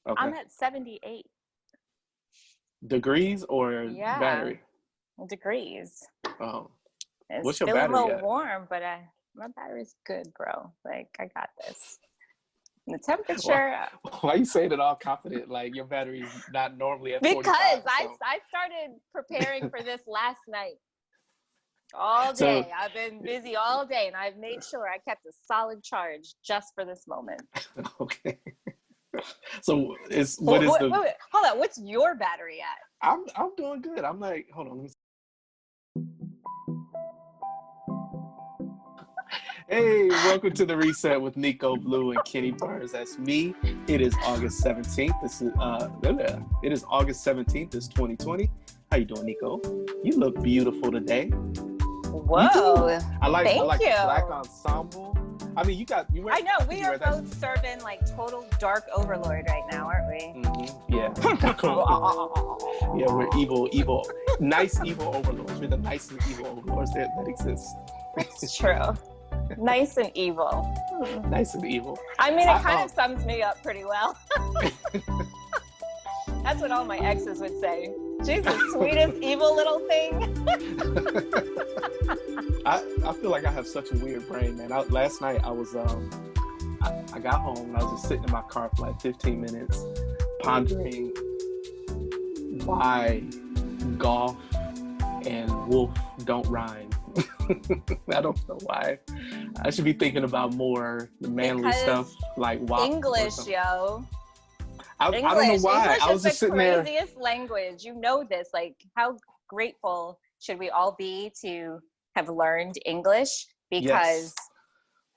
Okay. I'm at 78 Degrees or battery? degrees. Oh, It's what's your still a battery little at? warm, but my battery's good, bro. Like, I got this. The Why, temperature, why you saying it all confident? Like your battery's not normally at 45 because or I something. I started preparing for this last night. All So day. I've been busy all day, and I've made sure I kept a solid charge just for this moment. okay. So what is the? Wait, hold on. What's your battery at? I'm doing good. I'm like, hold on. Let me see. Hey, welcome to the Reset with Nico, Bleu, and Kenny Burns. That's me. It is August 17th. It is August 17th. It's 2020. How you doing, Nico? You look beautiful today. Whoa! I like Thank the you. black ensemble. I mean, you I know we are both serving like total dark overlord right now, aren't we? Mm-hmm. Yeah. Yeah, we're evil, nice evil overlords. We're the nicest evil overlords that exist. That's true. Nice and evil. Nice and evil. I mean, it kind of sums me up pretty well. That's what all my exes would say. She's the sweetest, evil little thing. I feel like I have such a weird brain, man. Last night I was I got home and I was just sitting in my car for like 15 minutes pondering why golf and wolf don't rhyme. I don't know why. I should be thinking about more the manly stuff like WAP. English, yo. I don't know why. English I was just sitting there. It's the craziest language. You know this. Like, how grateful should we all be to have learned English? Because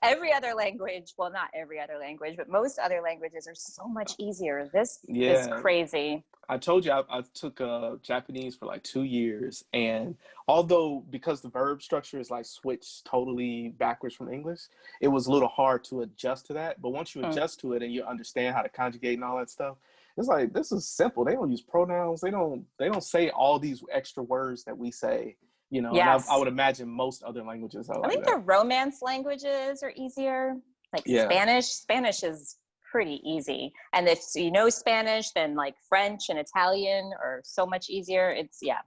every other language, well, not every other language, but most other languages are so much easier. This is crazy. I told you I took Japanese for like 2 years, and although because the verb structure is like switched totally backwards from English, it was a little hard to adjust to that. But once you adjust to it and you understand how to conjugate and all that stuff, it's like this is simple. They don't use pronouns. They don't say all these extra words that we say. You know, and I would imagine most other languages are like that. I think the Romance languages are easier. Like Spanish. Spanish is pretty easy. And if you know Spanish, then like French and Italian are so much easier.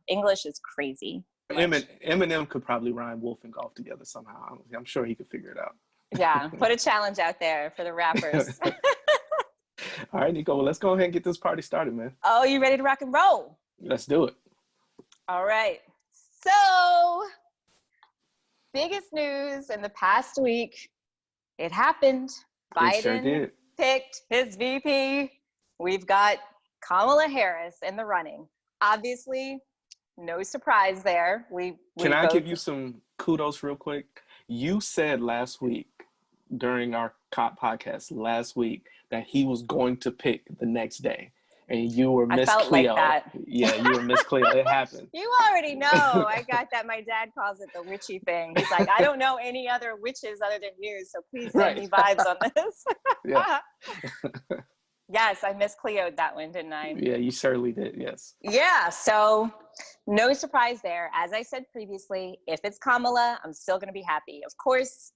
English is crazy. Eminem could probably rhyme wolf and golf together somehow. I'm sure he could figure it out. Yeah, put a challenge out there for the rappers. All right, Nico, well, let's go ahead and get this party started, man. Oh, you ready to rock and roll? Let's do it. All right. So, biggest news in the past week, it happened. Biden picked his VP. We've got Kamala Harris in the running. Obviously, no surprise there. Can I give you some kudos real quick? You said last week, during our COP podcast last week, that he was going to pick the next day. And you were Miss Cleo. Like that. Yeah, you were Miss Cleo. It happened. You already know. I got that. My dad calls it the witchy thing. He's like, I don't know any other witches other than you, so please send me vibes on this. Yeah. Yes, I Miss Cleo'd that one, didn't I? Yeah, you certainly did, yes. Yeah, so no surprise there. As I said previously, if it's Kamala, I'm still going to be happy. Of course,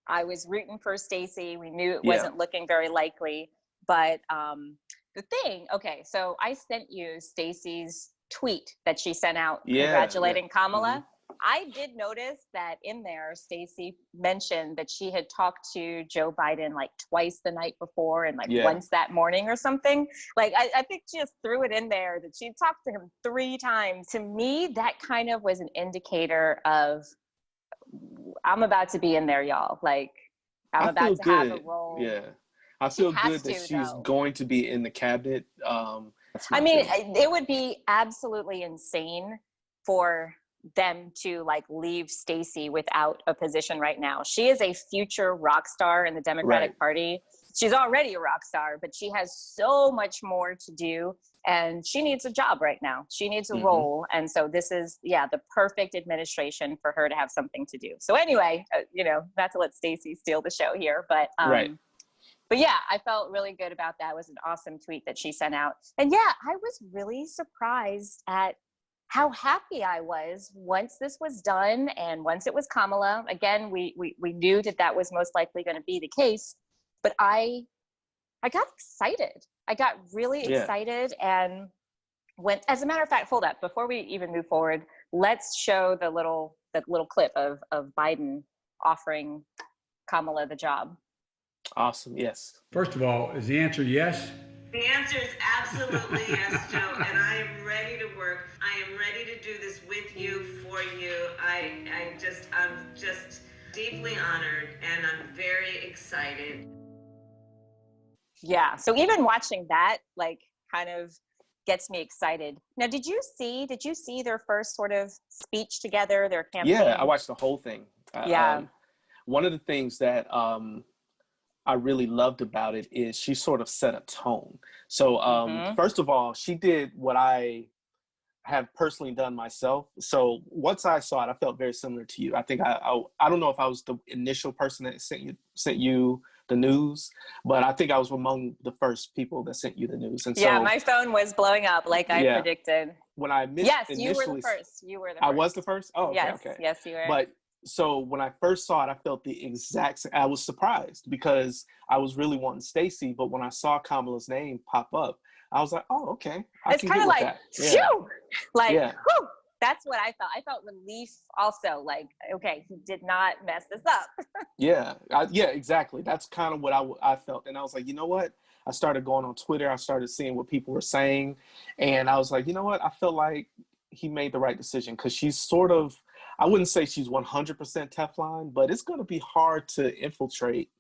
I was rooting for Stacey. We knew it wasn't looking very likely, but the thing, okay, so I sent you Stacey's tweet that she sent out congratulating Kamala. Mm-hmm. I did notice that in there, Stacey mentioned that she had talked to Joe Biden like twice the night before and like once that morning or something. Like, I think she just threw it in there that she talked to him 3 times. To me, that kind of was an indicator of, I'm about to be in there, y'all. Like, I'm about to have a role. Yeah. I feel good that she's going to be in the cabinet. I mean, it would be absolutely insane for them to like leave Stacey without a position right now. She is a future rock star in the Democratic Party. She's already a rock star, but she has so much more to do, and she needs a job right now. She needs a role. And so this is, the perfect administration for her to have something to do. So anyway, not to let Stacey steal the show here, but But yeah, I felt really good about that. It was an awesome tweet that she sent out. And yeah, I was really surprised at how happy I was once this was done and once it was Kamala. Again, we knew that was most likely going to be the case, but I I got excited. I got really excited. And as a matter of fact, hold up, before we even move forward, let's show the little clip of Biden offering Kamala the job. Awesome. Yes. First of all, is the answer yes? The answer is absolutely yes, Joe, and I am ready to work. I am ready to do this with you, for you. I'm just deeply honored, and I'm very excited. Yeah, so even watching that, like, kind of gets me excited. Now, did you see their first sort of speech together, their campaign? Yeah, I watched the whole thing. Yeah. One of the things that I really loved about it is she sort of set a tone. So first of all, she did what I have personally done myself. So once I saw it, I felt very similar to you. I think I don't know if I was the initial person that sent you the news, but I think I was among the first people that sent you the news. And yeah, so my phone was blowing up like I predicted. When I yes, you were the first. I was the first. Oh, okay, yes, okay. Yes, you were. But so when I first saw it, I felt the exact same. I was surprised because I was really wanting Stacey, but when I saw Kamala's name pop up, I was like, oh, okay. It's kind of like, phew! Like, whew! That's what I felt. I felt relief also, like, okay, he did not mess this up. yeah, exactly. That's kind of what I felt. And I was like, you know what? I started going on Twitter. I started seeing what people were saying. And I was like, you know what? I feel like he made the right decision because she's sort of, I wouldn't say she's 100% Teflon, but it's going to be hard to infiltrate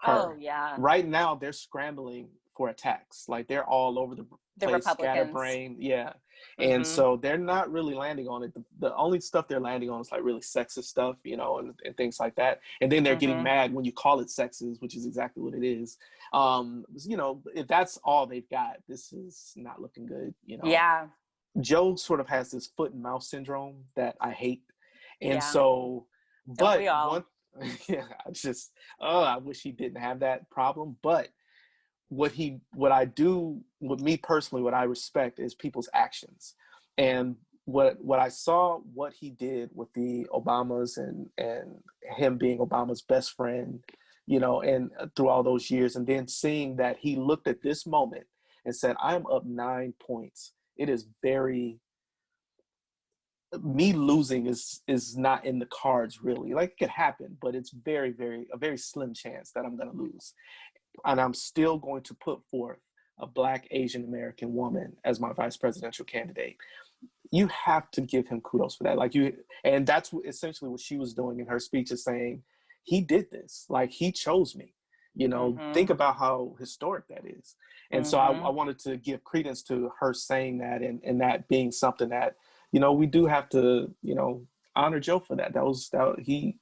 her. Oh, yeah. Right now, they're scrambling for attacks. Like, they're all over the place, scatterbrained. Yeah. And so they're not really landing on it. The only stuff they're landing on is like really sexist stuff, you know, and things like that. And then they're getting mad when you call it sexist, which is exactly what it is. You know, if that's all they've got, this is not looking good, you know. Yeah. Joe sort of has this foot and mouth syndrome that I hate. And so, but I just, I wish he didn't have that problem. But what me personally, what I respect is people's actions. And what I saw, what he did with the Obamas and him being Obama's best friend, you know, and through all those years, and then seeing that he looked at this moment and said, I'm up 9 points. It is me losing is not in the cards really. Like, it could happen, but it's a very slim chance that I'm going to lose. And I'm still going to put forth a Black Asian American woman as my vice presidential candidate. You have to give him kudos for that. And that's essentially what she was doing in her speech, is saying, he did this. Like, he chose me. You know, think about how historic that is. And so I wanted to give credence to her saying that, and that being something that, you know, we do have to, you know, honor Joe for that. He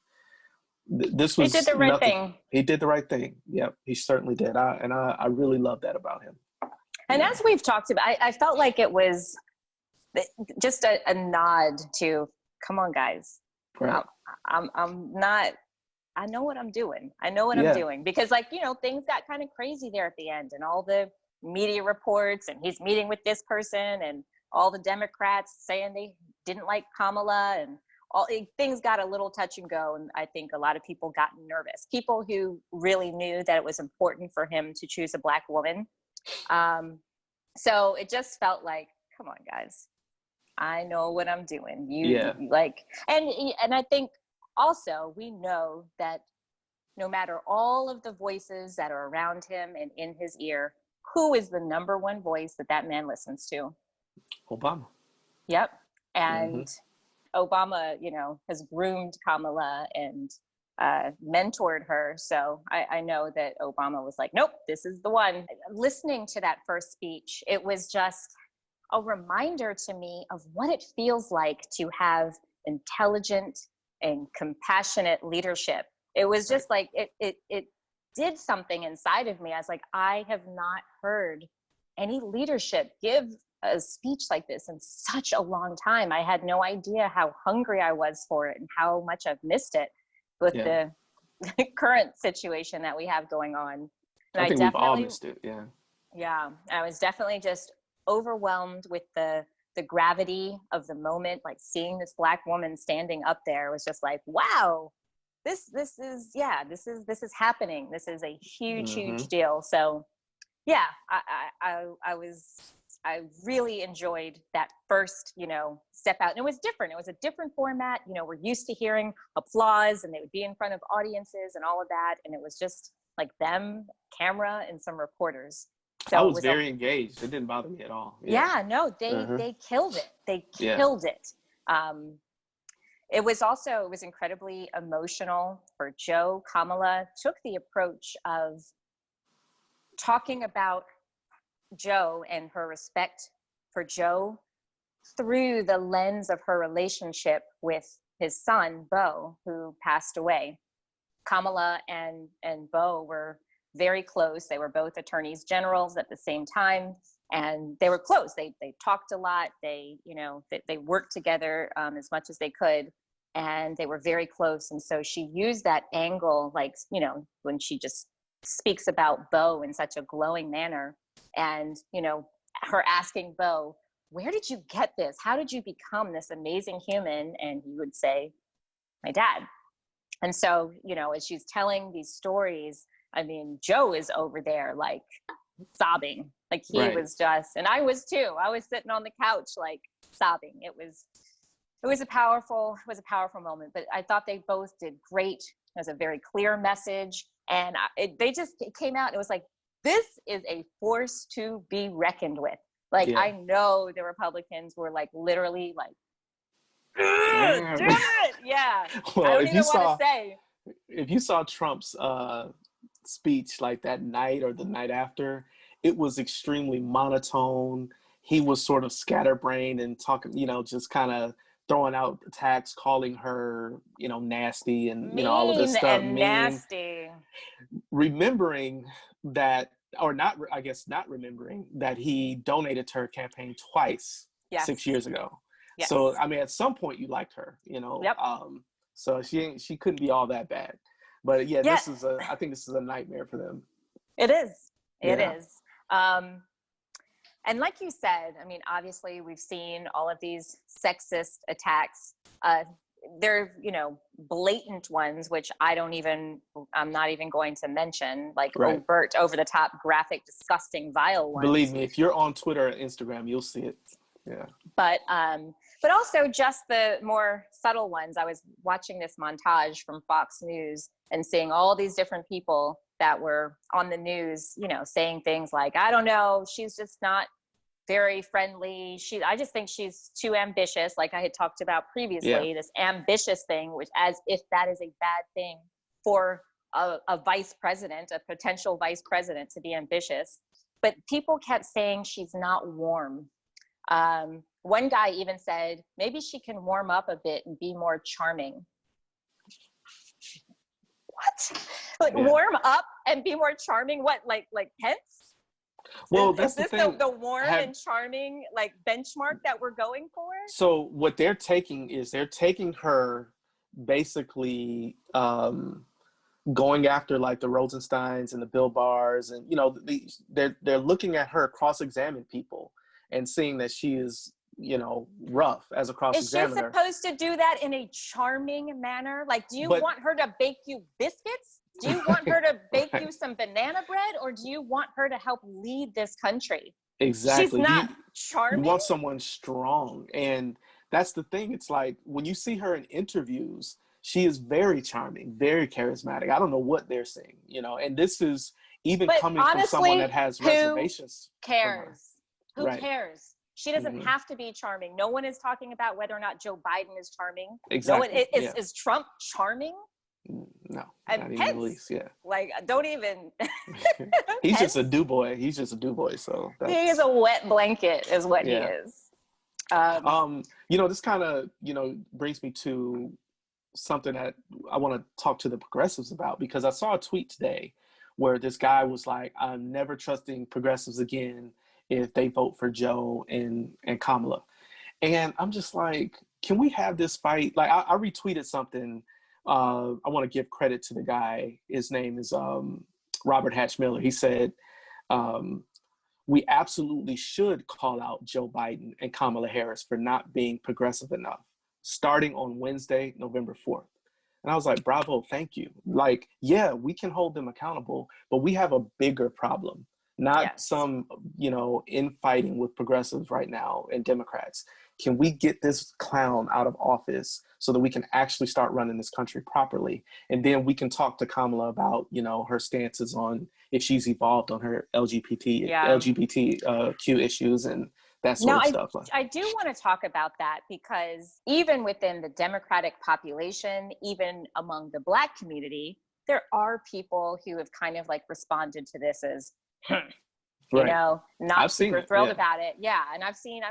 did the right thing. He did the right thing. Yep, he certainly did. I really love that about him. And as we've talked about, I felt like it was just a nod to, come on, guys. Right. I'm not. I know what I'm doing. I'm doing, because, like, you know, things got kind of crazy there at the end, and all the media reports, and he's meeting with this person, and all the Democrats saying they didn't like Kamala, and things got a little touch and go. And I think a lot of people got nervous. People who really knew that it was important for him to choose a Black woman. So it just felt like, come on, guys, I know what I'm doing. And I think also we know that no matter all of the voices that are around him and in his ear, who is the number one voice that man listens to? Obama. Yep. And Obama, you know, has groomed Kamala and mentored her. So I know that Obama was like, nope, this is the one. Listening to that first speech, it was just a reminder to me of what it feels like to have intelligent and compassionate leadership. It was just like, it did something inside of me. I was like, I have not heard any leadership give a speech like this in such a long time. I had no idea how hungry I was for it and how much I've missed it with the current situation that we have going on. And I think we've all missed it. Yeah, I was definitely just overwhelmed with the gravity of the moment. Like, seeing this Black woman standing up there was just like, wow, this is happening. This is a huge deal. So yeah, I really enjoyed that first, step out. And it was different. It was a different format. We're used to hearing applause and they would be in front of audiences and all of that. And it was just like them, camera, and some reporters. So I was very engaged. It didn't bother me at all. Yeah, no, they killed it. They killed it. It was incredibly emotional for Joe. Kamala took the approach of talking about Joe and her respect for Joe through the lens of her relationship with his son, Bleu, who passed away. Kamala and Bleu were very close. They were both attorneys generals at the same time, and they were close. They talked a lot. They worked together as much as they could, and they were very close. And so she used that angle, like, when she just speaks about Bleu in such a glowing manner, and her asking Bleu, where did you get this? How did you become this amazing human? And he would say, my dad. And so, as she's telling these stories, I mean, Joe is over there like sobbing, like he was just, and I was too. I was sitting on the couch like sobbing. It was a powerful moment. But I thought they both did great. It was a very clear message, and it came out. And it was like, this is a force to be reckoned with. Like, I know the Republicans were like literally like, damn it, yeah. Well, I don't even want to say. If you saw Trump's speech like that night or the night after, it was extremely monotone. He was sort of scatterbrained and talking, just kind of throwing out attacks, calling her, nasty and mean, all of this stuff. And nasty. Remembering that, or not, I guess not remembering that he donated to her campaign twice 6 years ago. Yes. So, I mean, at some point you liked her, Yep. So she couldn't be all that bad. But I think this is a nightmare for them. It is. It is. And like you said, I mean, obviously we've seen all of these sexist attacks. They're, blatant ones, which I'm not even going to mention, like overt, over the top, graphic, disgusting, vile ones. Believe me, if you're on Twitter or Instagram, you'll see it. Yeah. But also just the more subtle ones. I was watching this montage from Fox News and seeing all these different people that were on the news, saying things like, I don't know, she's just not very friendly. I just think she's too ambitious, like I had talked about previously, this ambitious thing, which as if that is a bad thing for a vice president, a potential vice president, to be ambitious. But people kept saying she's not warm. One guy even said, maybe she can warm up a bit and be more charming. What? Like warm up and be more charming? What, like Pence? Well, is this the warm and charming like benchmark that we're going for? So what they're taking her basically going after like the Rosensteins and the Bill Barrs, and they're looking at her cross-examine people and seeing that she is rough as a cross-examiner. Is she supposed to do that in a charming manner? Like, do you want her to bake you biscuits? Do you want her to bake you some banana bread? Or do you want her to help lead this country? Exactly. She's not charming. You want someone strong. And that's the thing. It's like, when you see her in interviews, she is very charming, very charismatic. I don't know what they're saying, and this is even coming from someone that has reservations. Who cares? Who cares? She doesn't have to be charming. No one is talking about whether or not Joe Biden is charming. Exactly. No one, is Trump charming? No, and not Pence, even the least, like, don't even. He's just a do boy. So he is a wet blanket, is what he is. This kind of brings me to something that I want to talk to the progressives about, because I saw a tweet today where this guy was like, "I'm never trusting progressives again if they vote for Joe and Kamala." And I'm just like, can we have this fight? Like, I retweeted something. I want to give credit to the guy. His name is Robert Hatch Miller. He said, we absolutely should call out Joe Biden and Kamala Harris for not being progressive enough, starting on Wednesday, November 4th. And I was like, bravo, thank you. Like, yeah, we can hold them accountable, but we have a bigger problem. not Yes. some, infighting with progressives right now and Democrats. Can we get this clown out of office so that we can actually start running this country properly? And then we can talk to Kamala about, her stances on if she's evolved on her LGBTQ issues and that sort Now, of stuff. I do want to talk about that, because even within the Democratic population, even among the Black community, there are people who have kind of like responded to this as, not super thrilled about it. Yeah. And I've seen,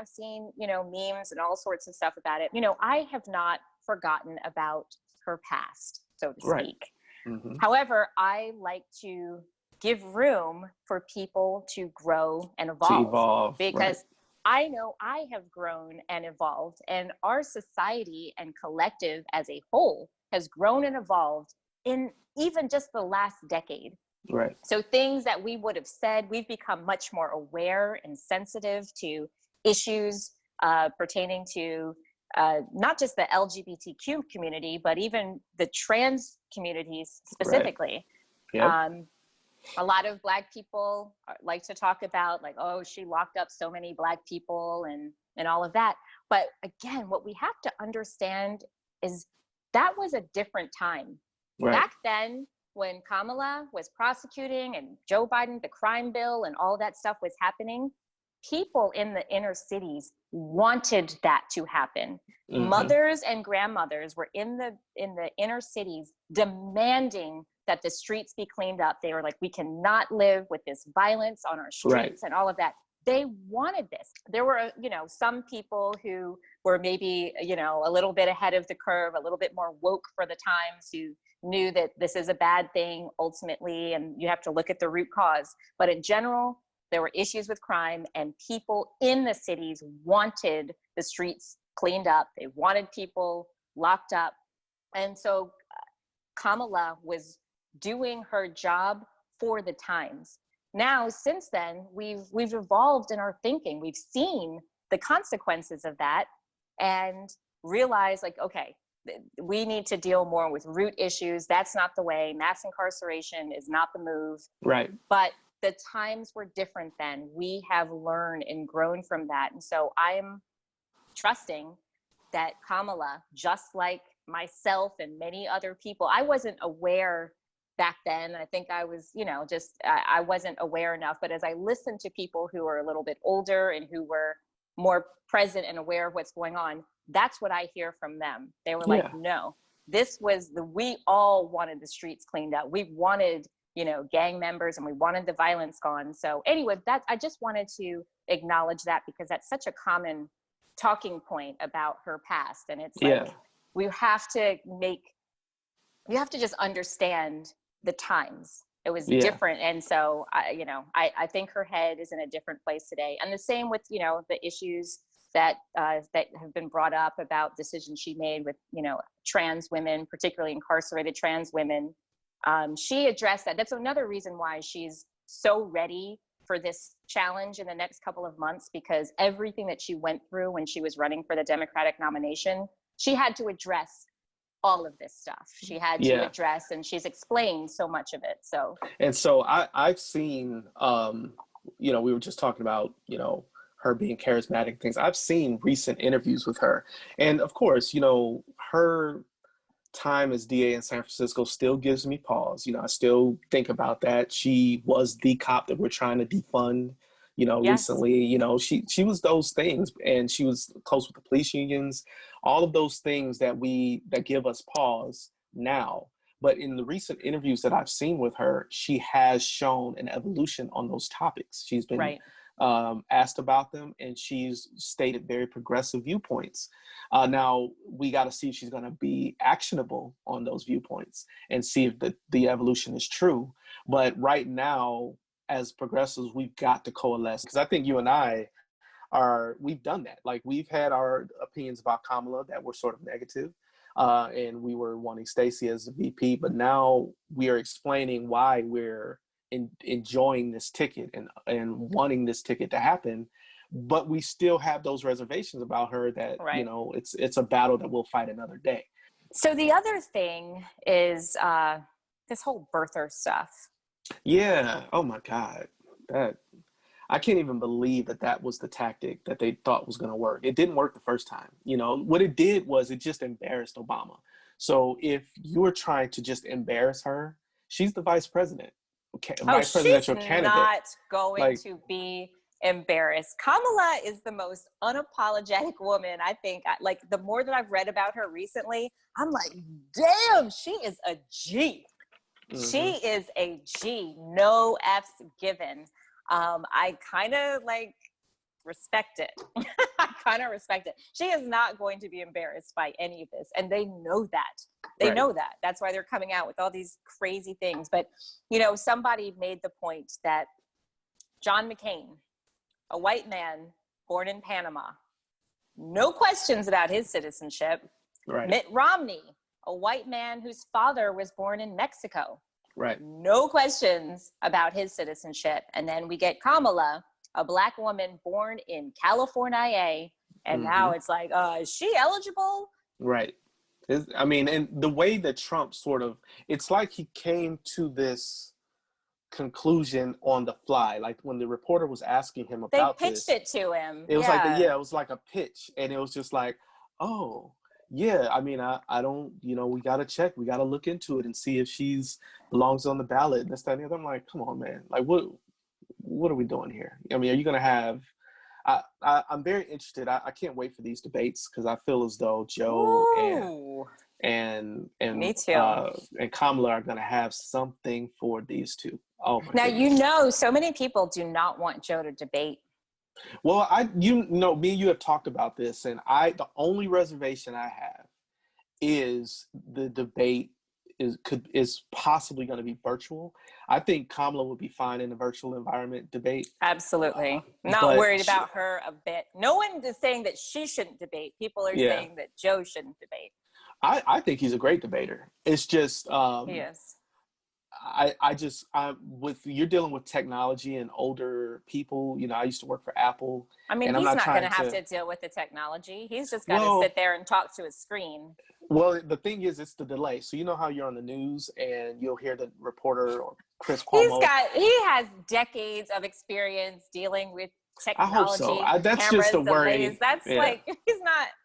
memes and all sorts of stuff about it. I have not forgotten about her past, so to speak. Mm-hmm. However, I like to give room for people to grow and evolve. Because I know I have grown and evolved, and our society and collective as a whole has grown and evolved in even just the last decade. Right. So things that we would have said, we've become much more aware and sensitive to issues pertaining to not just the LGBTQ community, but even the trans communities specifically. Right. Yep. A lot of Black people like to talk about like, oh, she locked up so many Black people and all of that. But again, what we have to understand is that was a different time. Right. Back then, when Kamala was prosecuting and Joe Biden, the crime bill and all that stuff was happening, people in the inner cities wanted that to happen. Mm-hmm. Mothers and grandmothers were in the inner cities demanding that the streets be cleaned up. They were like, we cannot live with this violence on our streets and all of that. They wanted this. There were, some people who were maybe, a little bit ahead of the curve, a little bit more woke for the times, who knew that this is a bad thing ultimately, and you have to look at the root cause. But in general, there were issues with crime, and people in the cities wanted the streets cleaned up. They wanted people locked up. And so Kamala was doing her job for the times. Now, since then, we've evolved in our thinking. We've seen the consequences of that and realized, like, okay, we need to deal more with root issues. That's not the way. Mass incarceration is not the move. Right. But the times were different then. We have learned and grown from that. And so I'm trusting that Kamala, just like myself and many other people, I wasn't aware back then. I think I was, I wasn't aware enough. But as I listened to people who were a little bit older and who were more present and aware of what's going on, that's what I hear from them. They were like, no, this was we all wanted the streets cleaned up. We wanted, gang members, and we wanted the violence gone. So anyway, I just wanted to acknowledge that, because that's such a common talking point about her past. And it's like, you have to just understand the times. It was different. And so, I think her head is in a different place today. And the same with, the issues that have been brought up about decisions she made with, trans women, particularly incarcerated trans women. She addressed that. That's another reason why she's so ready for this challenge in the next couple of months, because everything that she went through when she was running for the Democratic nomination, she had to address all of this stuff. She had to address, and she's explained so much of it. So I've seen, we were just talking about, her being charismatic things. I've seen recent interviews with her, and of course, her time as DA in San Francisco still gives me pause. I still think about that. She was the cop that we're trying to defund. Recently, she was those things, and she was close with the police unions, all of those things that give us pause now. But in the recent interviews that I've seen with her, she has shown an evolution on those topics. She's been asked about them, and she's stated very progressive viewpoints. Now we got to see if she's going to be actionable on those viewpoints and see if the evolution is true. But right now, as progressives, we've got to coalesce, because I think you and I we've done that. Like, we've had our opinions about Kamala that were sort of negative, and we were wanting Stacey as the VP, but now we are explaining why we're enjoying this ticket and wanting this ticket to happen, but we still have those reservations about her that, it's a battle that we'll fight another day. So the other thing is this whole birther stuff. Yeah. Oh my God. that I can't even believe that was the tactic that they thought was going to work. It didn't work the first time. You know, what it did was it just embarrassed Obama. So if you were trying to just embarrass her, she's the vice president, vice presidential candidate. She's not going to be embarrassed. Kamala is the most unapologetic woman, I think. Like, the more that I've read about her recently, I'm like, damn, she is a G. She is a G. No F's given. I kind of respect it. I kind of respect it. She is not going to be embarrassed by any of this. And they know that. They know that. That's why they're coming out with all these crazy things. But, you know, somebody made the point that John McCain, a white man born in Panama, no questions about his citizenship. Right. Mitt Romney, a white man whose father was born in Mexico. Right. No questions about his citizenship. And then we get Kamala, a Black woman born in California, and now it's like, is she eligible? Right. I mean, and the way that Trump it's like he came to this conclusion on the fly. Like when the reporter was asking him about they pitched it to him. It was it was like a pitch, and it was just like, oh, yeah, I mean, I don't, you know, we got to check. We got to look into it and see if she's belongs on the ballot and this, that, and the other. I'm like, come on, man. Like, what are we doing here? I mean, are you going to have, I'm very interested. I can't wait for these debates because I feel as though Joe and Me too. And Kamala are going to have something for these two. Oh my now, goodness. you know, so many people do not want Joe to debate. Well, me and you have talked about this, and the only reservation I have is the debate is possibly going to be virtual. I think Kamala would be fine in a virtual environment debate. Absolutely. Not worried about her a bit. No one is saying that she shouldn't debate. People are saying that Joe shouldn't debate. I think he's a great debater. It's just he is. You're dealing with technology and older people. You know, I used to work for Apple. I mean, he's not going to have to deal with the technology. He's just got to sit there and talk to his screen. Well, the thing is, it's the delay. So you know how you're on the news and you'll hear the reporter or Chris Cuomo. He has decades of experience dealing with technology. I hope so. That's just a worry. Delays. That's like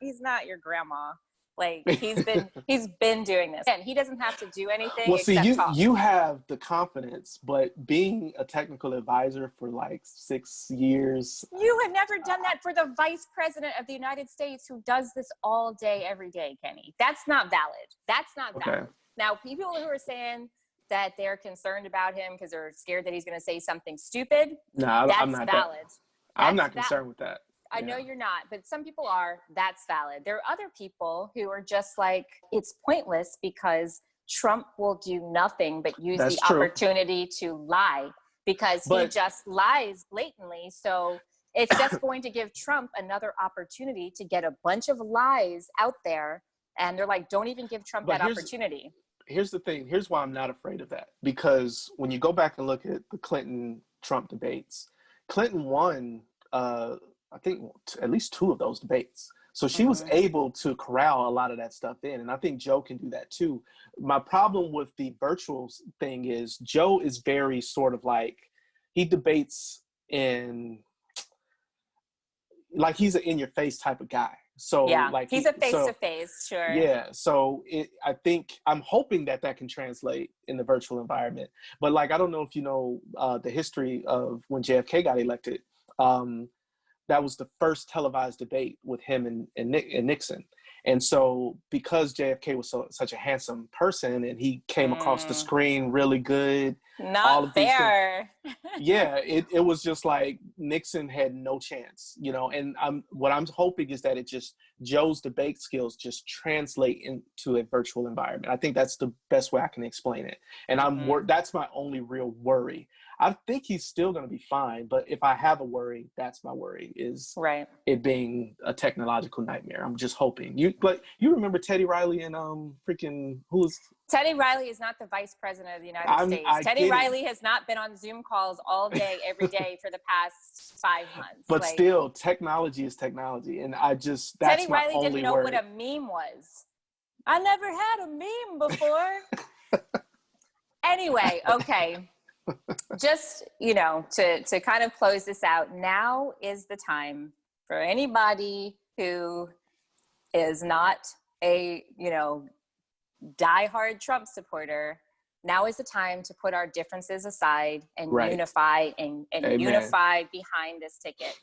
he's not your grandma. Like he's been doing this, and he doesn't have to do anything. Well, see, talk. you have the confidence, but being a technical advisor for like 6 years, you have never done that for the Vice President of the United States, who does this all day, every day, Kenny. That's not valid. That's not valid. Now, people who are saying that they're concerned about him because they're scared that he's going to say something stupid, I'm not valid. I'm not concerned with that. I know you're not, but some people are. That's valid. There are other people who are just like, it's pointless because Trump will do nothing but use the opportunity to lie because he just lies blatantly. So it's just going to give Trump another opportunity to get a bunch of lies out there. And they're like, don't even give Trump that opportunity. Here's the thing. Here's why I'm not afraid of that. Because when you go back and look at the Clinton-Trump debates, Clinton won I think at least 2 of those debates. So she was able to corral a lot of that stuff in. And I think Joe can do that too. My problem with the virtual thing is Joe is very sort of like, he debates like he's an in-your-face type of guy. So like he's a face-to-face, sure. Yeah, so I think I'm hoping that can translate in the virtual environment. But like, I don't know if you know the history of when JFK got elected. That was the first televised debate with him and Nixon. And so because JFK was such a handsome person and he came across the screen really good. Not fair. It was just like Nixon had no chance, you know, and what I'm hoping is that Joe's debate skills just translate into a virtual environment. I think that's the best way I can explain it. And that's my only real worry. I think he's still going to be fine, but if I have a worry, that's my worry, is it being a technological nightmare. I'm just hoping. But you remember Teddy Riley and Teddy Riley is not the Vice President of the United States. Teddy Riley has not been on Zoom calls all day, every day for the past 5 months. But still, technology is technology, and that's Teddy my Riley only didn't know worry. what a meme was. I never had a meme before. Anyway, okay. Just, you know, to kind of close this out, now is the time for anybody who is not a, you know, diehard Trump supporter. Now is the time to put our differences aside and unify and unify behind this ticket.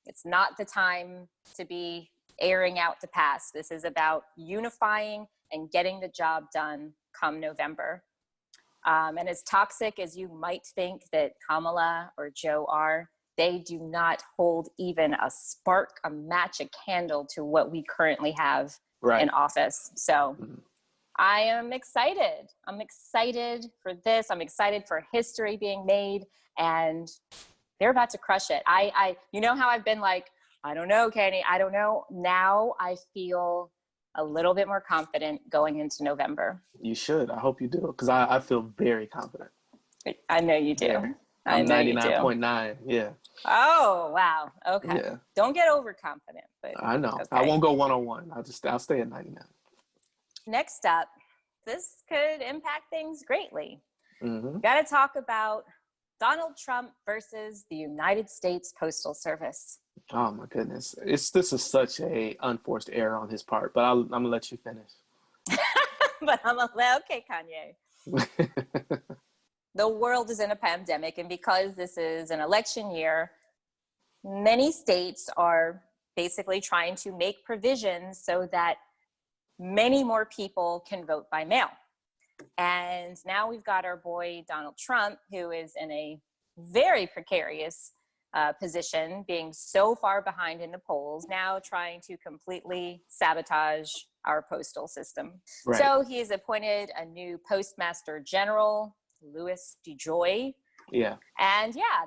It's not the time to be airing out the past. This is about unifying and getting the job done come November. And as toxic as you might think that Kamala or Joe are, they do not hold even a spark, a match, a candle to what we currently have in office. So I am excited. I'm excited for this. I'm excited for history being made, and they're about to crush it. You know how I've been like, I don't know, Kenny, I don't know. Now I feel a little bit more confident going into November. You should. I hope you do, because I feel very confident. I know you do. Yeah. I'm 99.9. Yeah. Oh, wow. Okay. Yeah. Don't get overconfident. But I know. Okay. I won't go 101. I'll stay at 99. Next up, this could impact things greatly. Mm-hmm. Got to talk about Donald Trump versus the United States Postal Service. Oh my goodness. This is such a unforced error on his part, but I'm gonna let you finish. But okay, Kanye. The world is in a pandemic, and because this is an election year, many states are basically trying to make provisions so that many more people can vote by mail. And now we've got our boy Donald Trump, who is in a very precarious position, being so far behind in the polls, now trying to completely sabotage our postal system. Right. So he has appointed a new Postmaster General, Louis DeJoy. Yeah. And yeah,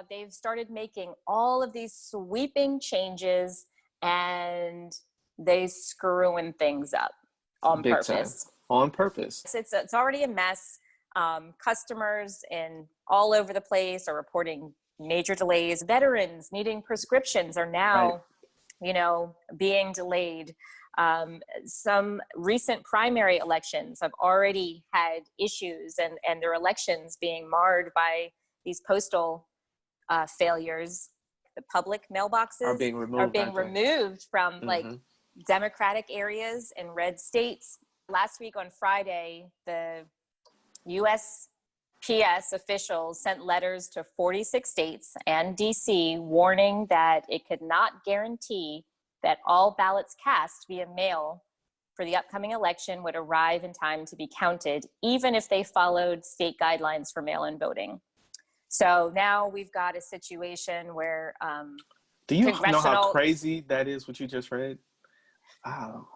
they've started making all of these sweeping changes, and they screwing things up on Big purpose. Time. On purpose. It's already a mess. Customers in all over the place are reporting major delays. Veterans needing prescriptions are now, being delayed. Some recent primary elections have already had issues, and their elections being marred by these postal failures. The public mailboxes are being removed from like Democratic areas in red states. Last week on Friday, the USPS officials sent letters to 46 states and DC warning that it could not guarantee that all ballots cast via mail for the upcoming election would arrive in time to be counted, even if they followed state guidelines for mail-in voting. So now we've got a situation where do you know how crazy that is, what you just read? Wow.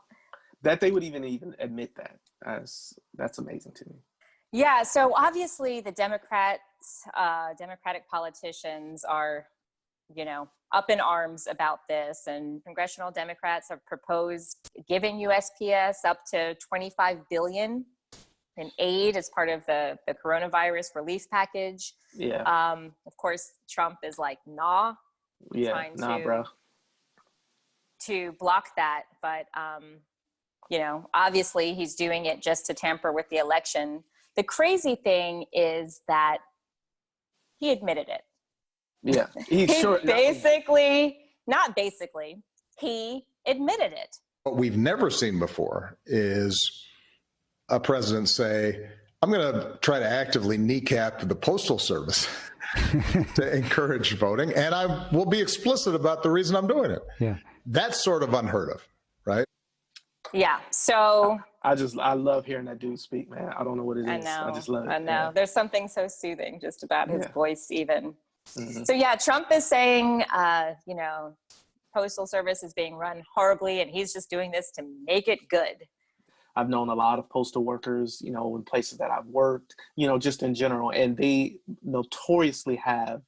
That they would even admit that. That's amazing to me. Yeah, so obviously the Democratic politicians are, up in arms about this, and congressional Democrats have proposed giving USPS up to $25 billion in aid as part of the coronavirus relief package. Yeah. Of course, Trump is like, nah. Yeah, bro. To block that, but obviously he's doing it just to tamper with the election. The crazy thing is that he admitted it. Yeah, he admitted it. What we've never seen before is a president say, I'm going to try to actively kneecap the Postal Service to encourage voting, and I will be explicit about the reason I'm doing it. Yeah. That's sort of unheard of, right? Yeah. So I love hearing that dude speak, man. I don't know what it is. I know. I just love it. I know. Yeah. There's something so soothing just about his voice even. Mm-hmm. So yeah, Trump is saying, Postal Service is being run horribly, and he's just doing this to make it good. I've known a lot of postal workers, in places that I've worked, just in general, and they notoriously have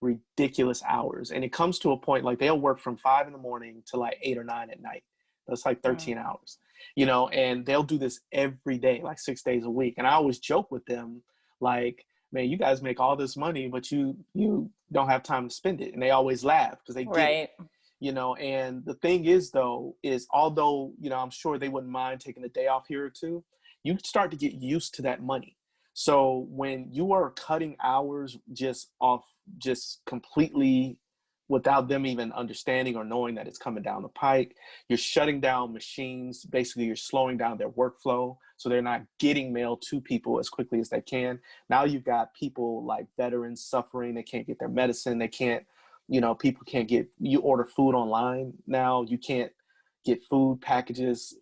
ridiculous hours. And it comes to a point, like they'll work from 5 a.m. to like 8 or 9 at night. That's like 13 hours, and they'll do this every day, like 6 days a week. And I always joke with them, like, man, you guys make all this money, but you don't have time to spend it. And they always laugh because they get it. And the thing is, though, although, I'm sure they wouldn't mind taking a day off here or two, you start to get used to that money. So when you are cutting hours just completely without them even understanding or knowing that it's coming down the pike, you're shutting down machines. Basically, you're slowing down their workflow, so they're not getting mail to people as quickly as they can. Now you've got people like veterans suffering. They can't get their medicine. They can't, people can't you order food online now. You can't get food packages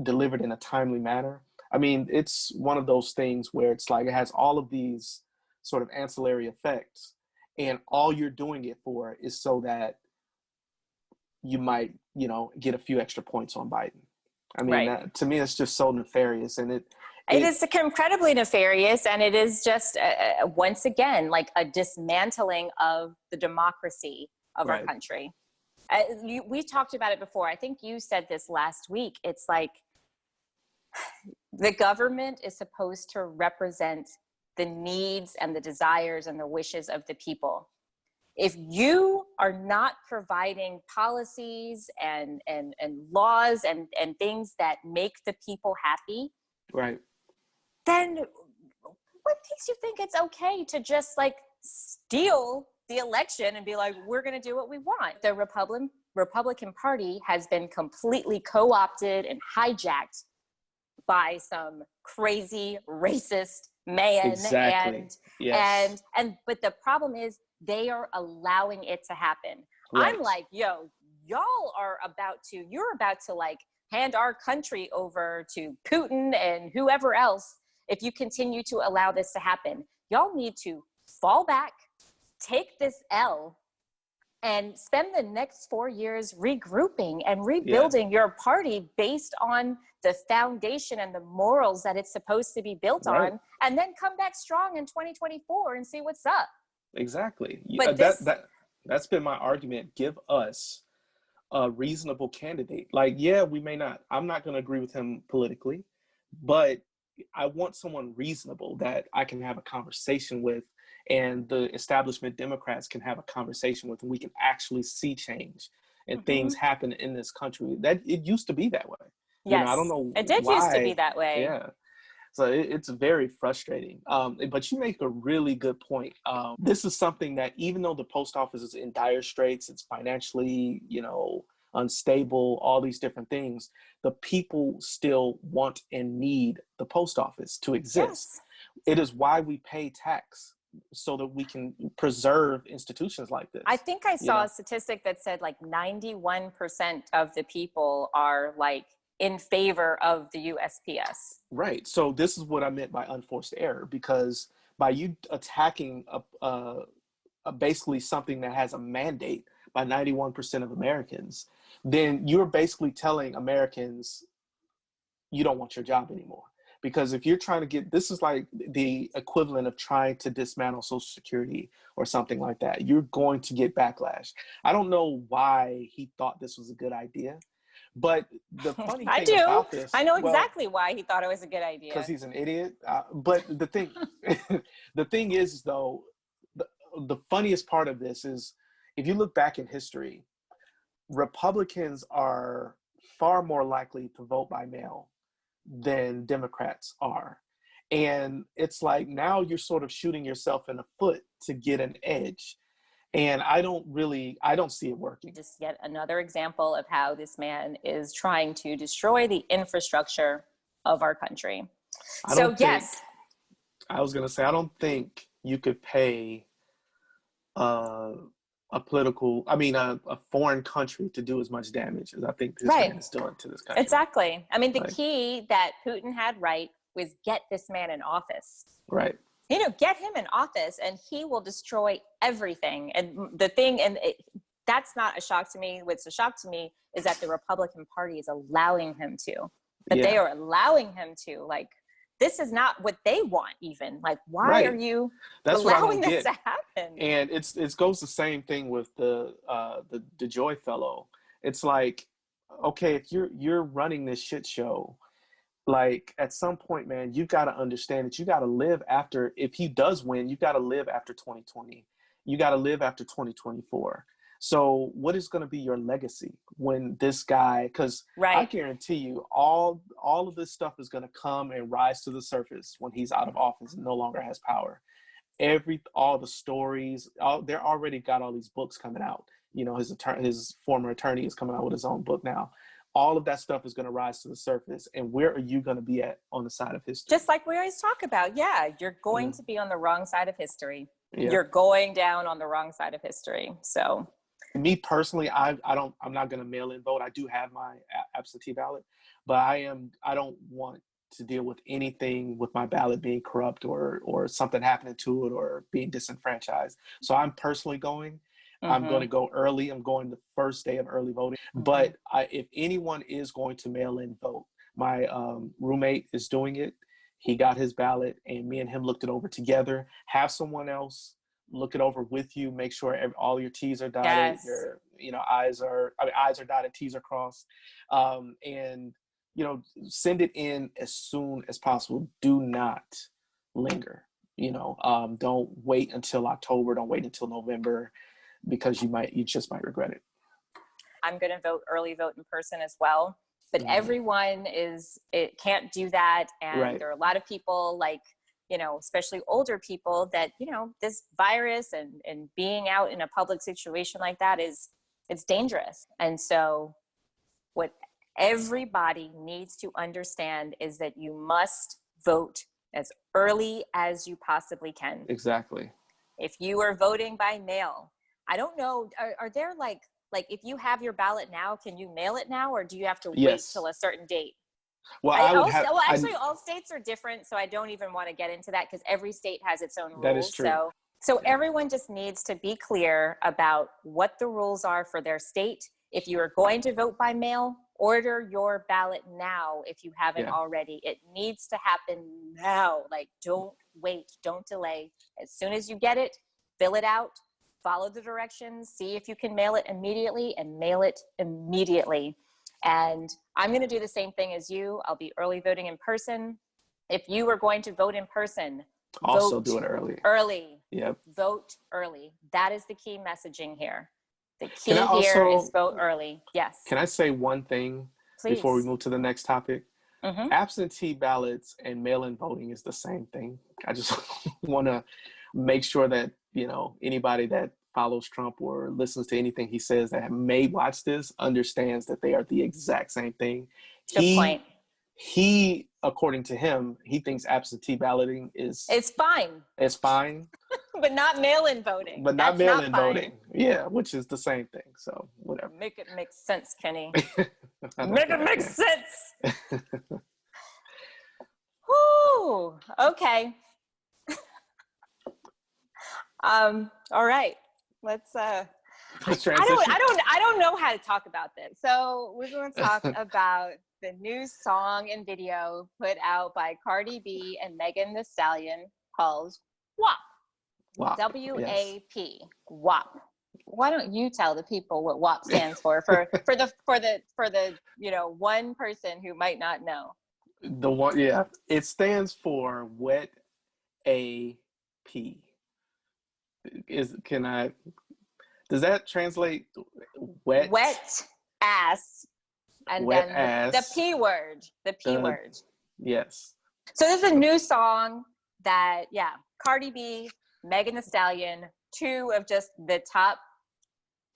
delivered in a timely manner. I mean, it's one of those things where it's like it has all of these sort of ancillary effects, and all you're doing it for is so that you might, get a few extra points on Biden. I mean, that, to me, it's just so nefarious, and it is incredibly nefarious, and it is just once again like a dismantling of the democracy of our country. We talked about it before. I think you said this last week. It's like the government is supposed to represent the needs and the desires and the wishes of the people. If you are not providing policies and laws and things that make the people happy, then what makes you think it's okay to just like steal the election and be like, we're going to do what we want? The Republican Party has been completely co-opted and hijacked by some crazy racist man. Exactly. But the problem is they are allowing it to happen. I'm like, yo, you're about to like hand our country over to Putin and whoever else if you continue to allow this to happen. Y'all need to fall back, take this L, and spend the next 4 years regrouping and rebuilding your party based on the foundation and the morals that it's supposed to be built on, and then come back strong in 2024 and see what's up. Exactly. But that's been my argument. Give us a reasonable candidate. Like, we may not, I'm not going to agree with him politically, but I want someone reasonable that I can have a conversation with, and the establishment Democrats can have a conversation with, and we can actually see change and things happen in this country. That it used to be that way. Yes, I don't know. It did used to be that way. Yeah. So it's very frustrating. But you make a really good point. This is something that, even though the post office is in dire straits, it's financially, unstable, all these different things, the people still want and need the post office to exist. It is why we pay tax, so that we can preserve institutions like this. I think I saw a statistic that said like 91% of the people are like in favor of the USPS. Right. So this is what I meant by unforced error, because by you attacking basically something that has a mandate by 91% of Americans, then you're basically telling Americans you don't want your job anymore. Because if you're trying to this is like the equivalent of trying to dismantle Social Security or something like that. You're going to get backlash. I don't know why he thought this was a good idea, but the funny thing about this, I know exactly why he thought it was a good idea. Because he's an idiot. But the thing is, though, the funniest part of this is, if you look back in history, Republicans are far more likely to vote by mail than Democrats are. And it's like, now you're sort of shooting yourself in the foot to get an edge. And I don't see it working. Just yet another example of how this man is trying to destroy the infrastructure of our country. I was going to say, I don't think you could pay a foreign country to do as much damage as I think this man is doing to this country. Exactly. I mean, the key that Putin had was get this man in office. Right. Get him in office and he will destroy everything. And that's not a shock to me. What's a shock to me is that the Republican Party is allowing him to. They are allowing him to. Like, this is not what they want even. Like, why are you allowing this to happen? And it goes the same thing with the DeJoy fellow. It's like, okay, if you're running this shit show, like, at some point, man, you've got to understand that you got to live after, if he does win, you've got to live after 2020. You got to live after 2024. So what is going to be your legacy when this guy, because Right. I guarantee you all of this stuff is going to come and rise to the surface when he's out of office and no longer has power. All the stories, they're already got all these books coming out. You know, his former attorney is coming out with his own book now. All of that stuff is going to rise to the surface. And where are you going to be at on the side of history? Just like we always talk about. Yeah, you're going to be on the wrong side of history. Yeah. You're going down on the wrong side of history. So me personally, I'm not going to mail in vote. I do have my absentee ballot, but I don't want to deal with anything with my ballot being corrupt or something happening to it or being disenfranchised. So I'm personally going. I'm going to go early. I'm going the first day of early voting. But if anyone is going to mail in vote, my roommate is doing it. He got his ballot, and me and him looked it over together. Have someone else look it over with you. Make sure all your T's are dotted. Yes. Your I's are dotted, T's are crossed, and send it in as soon as possible. Do not linger. Don't wait until October. Don't wait until November. Because you just might regret it. I'm going to early vote in person as well. But everyone can't do that. And there are a lot of people especially older people that, this virus and being out in a public situation like that it's dangerous. And so what everybody needs to understand is that you must vote as early as you possibly can. Exactly. If you are voting by mail, I don't know, are there like if you have your ballot now, can you mail it now, or do you have to wait till a certain date? Well, all states are different, so I don't even want to get into that because every state has its own rules. That is true. So everyone just needs to be clear about what the rules are for their state. If you are going to vote by mail, order your ballot now if you haven't already. It needs to happen now. Don't wait, don't delay. As soon as you get it, fill it out. Follow the directions, see if you can mail it immediately, and mail it immediately. And I'm going to do the same thing as you. I'll be early voting in person. If you are going to vote in person, also do it early. Early. Yep. Vote early. That is the key messaging here. The key here is vote early. Yes. Can I say one thing before we move to the next topic? Absentee ballots and mail-in voting is the same thing. I just want to make sure that anybody that follows Trump or listens to anything he says that may watch this understands that they are the exact same thing. Good point. He, according to him, he thinks absentee balloting it's fine. It's fine. But not mail-in voting. But not mail-in voting. Yeah, which is the same thing. So whatever. Make it make sense, Kenny. Make it make sense. Whoo. Okay. All right. Let's transition. I don't know how to talk about this. So we're going to talk about the new song and video put out by Cardi B and Megan Thee Stallion called WAP. WAP. W-A-P. WAP. Why don't you tell the people what WAP stands for the one person who might not know? It stands for Wet A-P. Does that translate? Wet ass, and wet then ass, the P word. Yes. So this is a new song that Cardi B, Megan Thee Stallion, two of just the top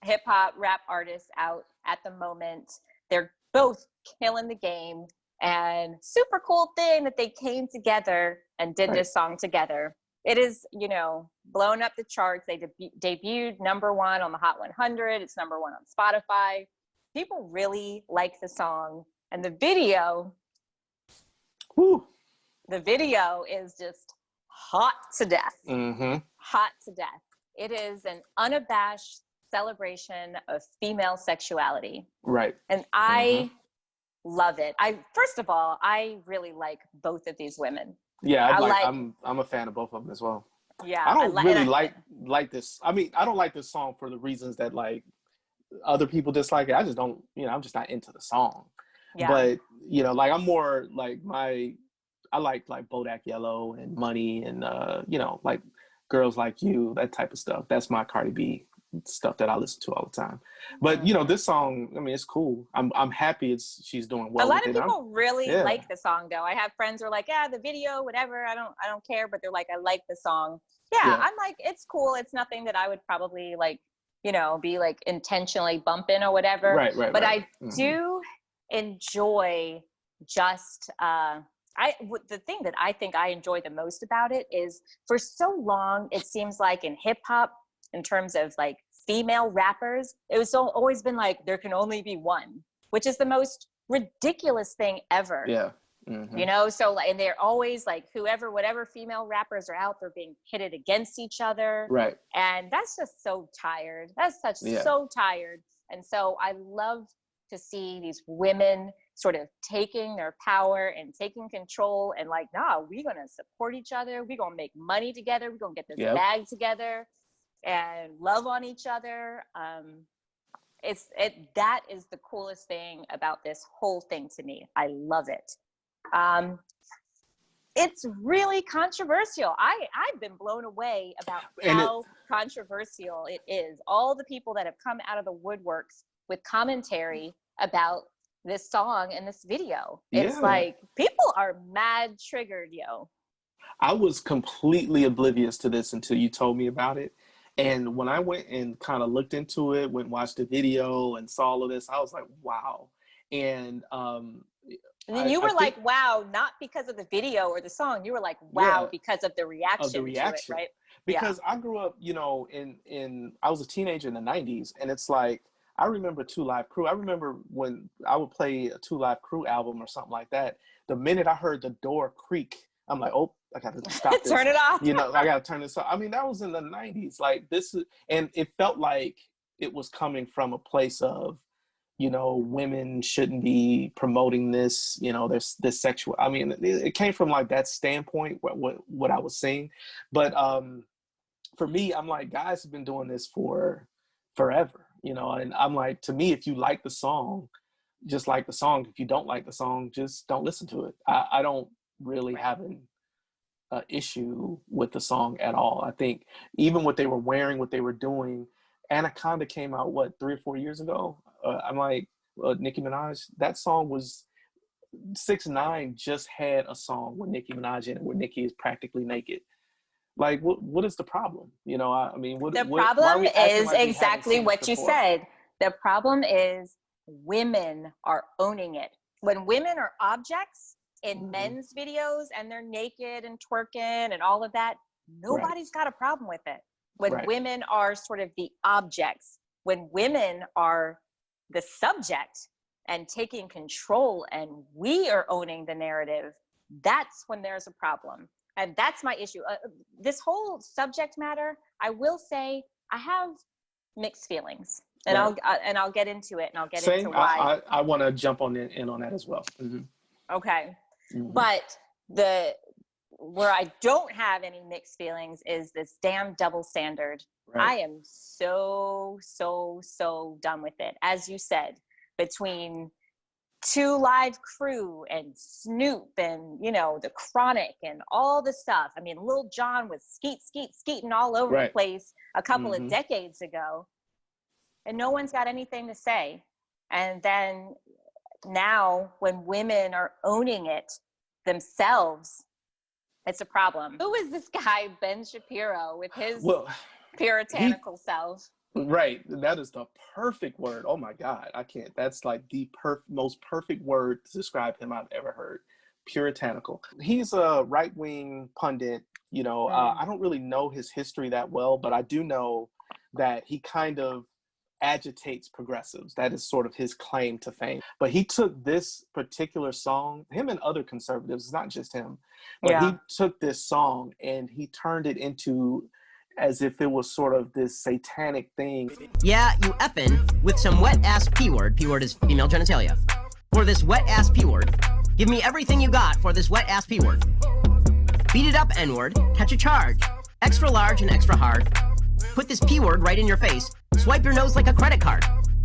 hip hop rap artists out at the moment. They're both killing the game, and super cool thing that they came together and did this song together. It is, blown up the charts. They debuted #1 on the Hot 100. It's #1 on Spotify. People really like the song. And the video, the video is just hot to death. Hot to death. It is an unabashed celebration of female sexuality. Right. And I love it. First of all, I really like both of these women. Yeah, I'm a fan of both of them as well. Yeah, I don't really like this. I mean, I don't like this song for the reasons that other people dislike it. I just don't. I'm just not into the song. Yeah. But I'm more I like Bodak Yellow and Money and Girls Like You, that type of stuff. That's my Cardi B stuff that I listen to all the time. But you know, this song, I mean, it's cool. I'm happy she's doing well. A lot of people really like the song, though. I have friends who are like, yeah, the video, whatever. I don't care, but they're like, I like the song. Yeah, I'm like, it's cool. It's nothing that I would probably like, you know, be like intentionally bumping or whatever. Right. But I do enjoy just the thing that I think I enjoy the most about it is, for so long it seems like in hip hop, in terms of like female rappers, it was always been like there can only be one, which is the most ridiculous thing ever. Yeah. You know, so like, and they're always like whatever female rappers are out there being pitted against each other. Right. And that's just so tired. That's so tired. And so I love to see these women sort of taking their power and taking control and like, nah, we're going to support each other. We're going to make money together. We're going to get this bag together and love on each other. That is the coolest thing about this whole thing to me. I love it. It's really controversial. I've been blown away about how controversial it is. All the people that have come out of the woodworks with commentary about this song and this video. It's like people are mad triggered, yo. I was completely oblivious to this until you told me about it. And when I went and kind of looked into it, went and watched the video and saw all of this, I was like, wow. And then you were like, wow, not because of the video or the song. You were like, wow, because of the reaction. To it, right? Because I grew up, you know, I was a teenager in the 90s. And it's like, I remember 2 Live Crew. I remember when I would play a 2 Live Crew album or something like that. The minute I heard the door creak, I'm like, oh, I got to stop this. Turn it off. You know, I got to turn this off. I mean, that was in the 90s. Like and it felt like it was coming from a place of, you know, women shouldn't be promoting this, you know, this sexual, I mean, it came from like that standpoint, what I was seeing. But for me, I'm like, guys have been doing this for forever, you know, and I'm like, to me, if you like the song, just like the song. If you don't like the song, just don't listen to it. I don't really have an issue with the song at all. I think even what they were wearing, what they were doing, Anaconda came out, 3 or 4 years ago? I'm like, Nicki Minaj, that song was 6ix9ine just had a song with Nicki Minaj in it, where Nicki is practically naked. Like, what is the problem? You know, I mean, the problem is exactly what you said. The problem is women are owning it. When women are objects in men's videos and they're naked and twerking and all of that, nobody's got a problem with it. When women are sort of the objects, when women are the subject and taking control and we are owning the narrative, that's when there's a problem. And that's my issue. This whole subject matter, I will say, I have mixed feelings, and I'll get into it, and I'll get into why. I want to jump in on that as well. Okay, but where I don't have any mixed feelings is this damn double standard. I am so done with it. As you said, between 2 Live Crew and Snoop and, you know, the Chronic and all the stuff. I mean, Lil Jon was skeeting all over the place a couple of decades ago, and no one's got anything to say. And then now when women are owning it themselves, it's a problem. Who is this guy, Ben Shapiro, with his puritanical self? Right. That is the perfect word. Oh my God. I can't. That's like the most perfect word to describe him I've ever heard. Puritanical. He's a right-wing pundit. You know, I don't really know his history that well, but I do know that he kind of agitates progressives. That is sort of his claim to fame. But he took this particular song, him and other conservatives, it's not just him, but he took this song and he turned it into as if it was sort of this satanic thing. Yeah, you effing with some wet-ass P-word. P-word is female genitalia. For this wet-ass P-word, give me everything you got for this wet-ass P-word. Beat it up, N-word. Catch a charge. Extra large and extra hard. Put this P-word right in your face. Swipe your nose like a credit card.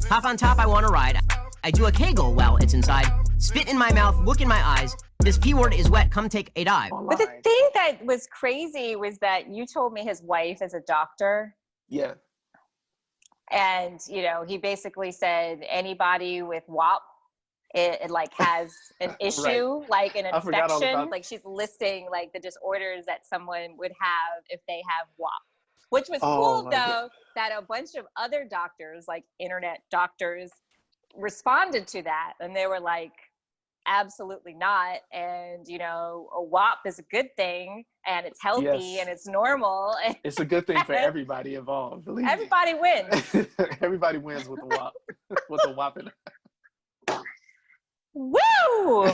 Hop on top, I want to ride. I do a Kegel while it's inside. Spit in my mouth, look in my eyes. This P-word is wet, come take a dive. But the thing that was crazy was that you told me his wife is a doctor. Yeah. And, you know, he basically said anybody with WAP, it like has an issue, Right. like an I forgot all infection. about. Like she's listing like the disorders that someone would have if they have WAP, which was Oh cool my God. though, that a bunch of other doctors, like internet doctors, responded to that. And they were like, absolutely not. And, you know, a WAP is a good thing and it's healthy Yes. and it's normal. It's a good thing for everybody involved. Believe me. Everybody wins. Everybody wins with the WAP. With the WAP in it. Woo!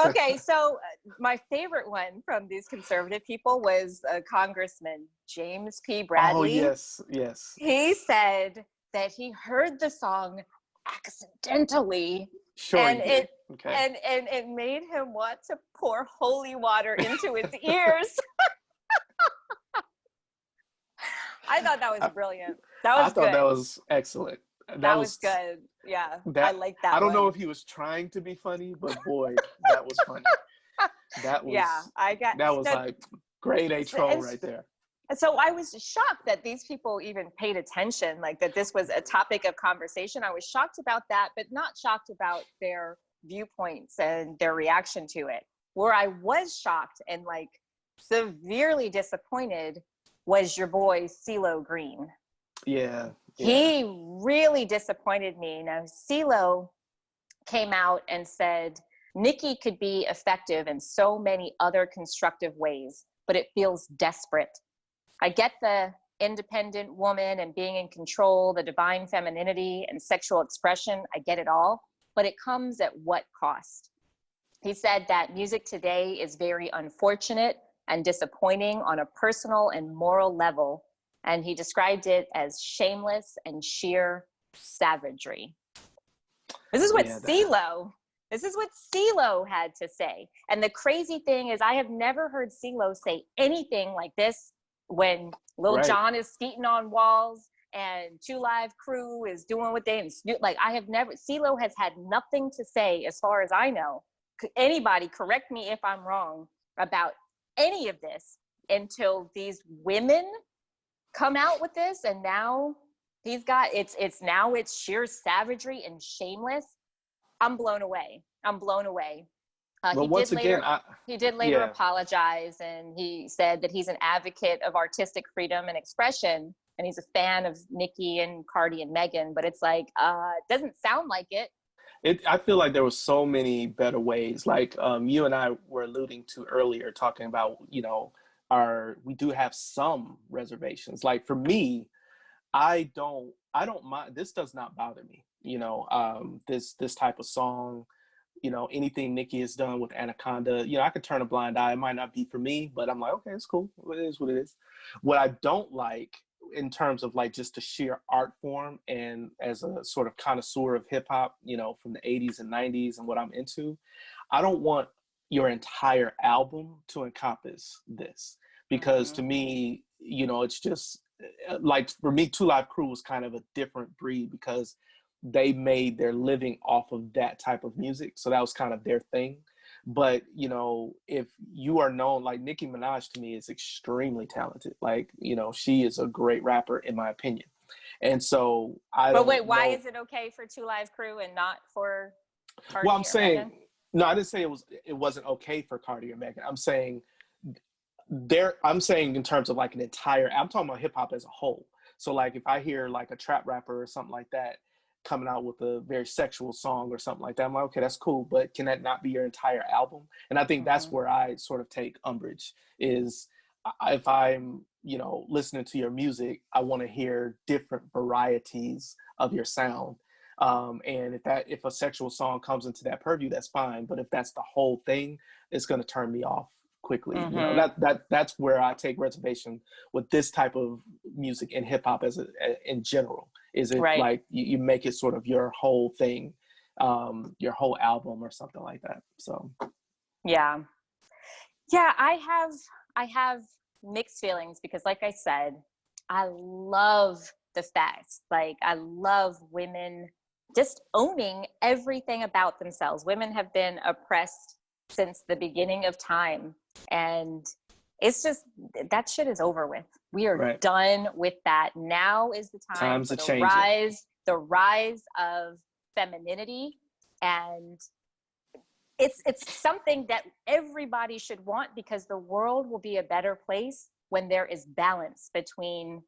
Okay, so my favorite one from these conservative people was Congressman James P. Bradley. Oh, yes. He said that he heard the song accidentally, Sure. and it made him want to pour holy water into his ears. I thought that was brilliant. That was I thought good. that was excellent. That was good. Yeah, I like that. I don't know one. if he was trying to be funny, but boy, that was funny. That was like grade A troll right there. So I was shocked that these people even paid attention, like that this was a topic of conversation. I was shocked about that, but not shocked about their viewpoints and their reaction to it. Where I was shocked and like severely disappointed was your boy CeeLo Green. Yeah. He really disappointed me. Now, CeeLo came out and said, Nicki could be effective in so many other constructive ways, but it feels desperate. I get the independent woman and being in control, the divine femininity and sexual expression. I get it all, but it comes at what cost? He said that music today is very unfortunate and disappointing on a personal and moral level. And he described it as shameless and sheer savagery. This is what CeeLo had to say. And the crazy thing is I have never heard CeeLo say anything like this when Lil Jon is skating on walls and 2 Live Crew is doing what they, like I have never, CeeLo has had nothing to say as far as I know. Anybody correct me if I'm wrong about any of this until these women come out with this, and now he's got it's sheer savagery and shameless. I'm blown away. He did later apologize, and he said that he's an advocate of artistic freedom and expression, and he's a fan of Nicki and Cardi and Megan. But it's like it doesn't sound like it. I feel like there was so many better ways. Like you and I were alluding to earlier, talking about, you know, we do have some reservations. Like for me, I don't mind. This does not bother me. You know, this type of song, you know, anything Nicki has done with Anaconda, you know, I could turn a blind eye. It might not be for me, but I'm like, okay, it's cool. It is what it is. What I don't like in terms of like just the sheer art form and as a sort of connoisseur of hip hop, you know, from the 80s and 90s and what I'm into, I don't want your entire album to encompass this, because to me, you know, it's just like, for me, 2 Live Crew was kind of a different breed because they made their living off of that type of music. So that was kind of their thing. But, you know, if you are known, like Nicki Minaj to me is extremely talented. Like, you know, she is a great rapper in my opinion. And so why is it okay for 2 Live Crew and not for Cardi? Well, I'm saying, Megan? no, I didn't say it wasn't okay for Cardi or Megan. I'm saying in terms of like an entire, I'm talking about hip hop as a whole. So like if I hear like a trap rapper or something like that coming out with a very sexual song or something like that, I'm like, okay, that's cool, but can that not be your entire album? And I think that's where I sort of take umbrage, is if I'm, you know, listening to your music, I want to hear different varieties of your sound. And if a sexual song comes into that purview, that's fine. But if that's the whole thing, it's going to turn me off quickly. You know, that's where I take reservation with this type of music in hip hop in general. Is it like you make it sort of your whole thing, your whole album or something like that? So yeah, I have mixed feelings, because like I said, I love the fact, like I love women just owning everything about themselves. Women have been oppressed since the beginning of time, and it's just, that shit is over with. We are done with that. Now is the time for the rise of femininity, and it's something that everybody should want, because the world will be a better place when there is balance between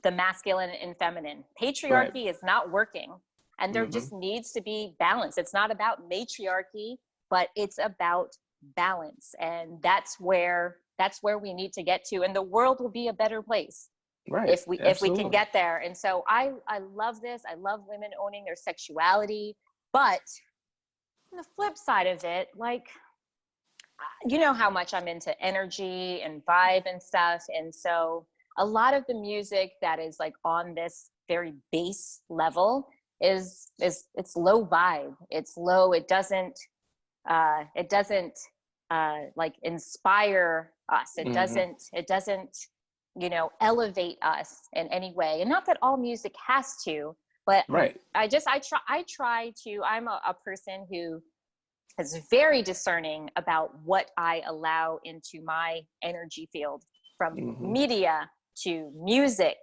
the masculine and feminine. Patriarchy is not working, and there just needs to be balance. It's not about matriarchy, but it's about balance, and that's where we need to get to, and the world will be a better place if we can get there. And so I love this. I love women owning their sexuality, but on the flip side of it, like, you know how much I'm into energy and vibe and stuff, and so a lot of the music that is like on this very base level is it's low vibe. It's low. It doesn't like inspire us. It doesn't, you know, elevate us in any way. And not that all music has to, but I try to, I'm a person who is very discerning about what I allow into my energy field, from media to music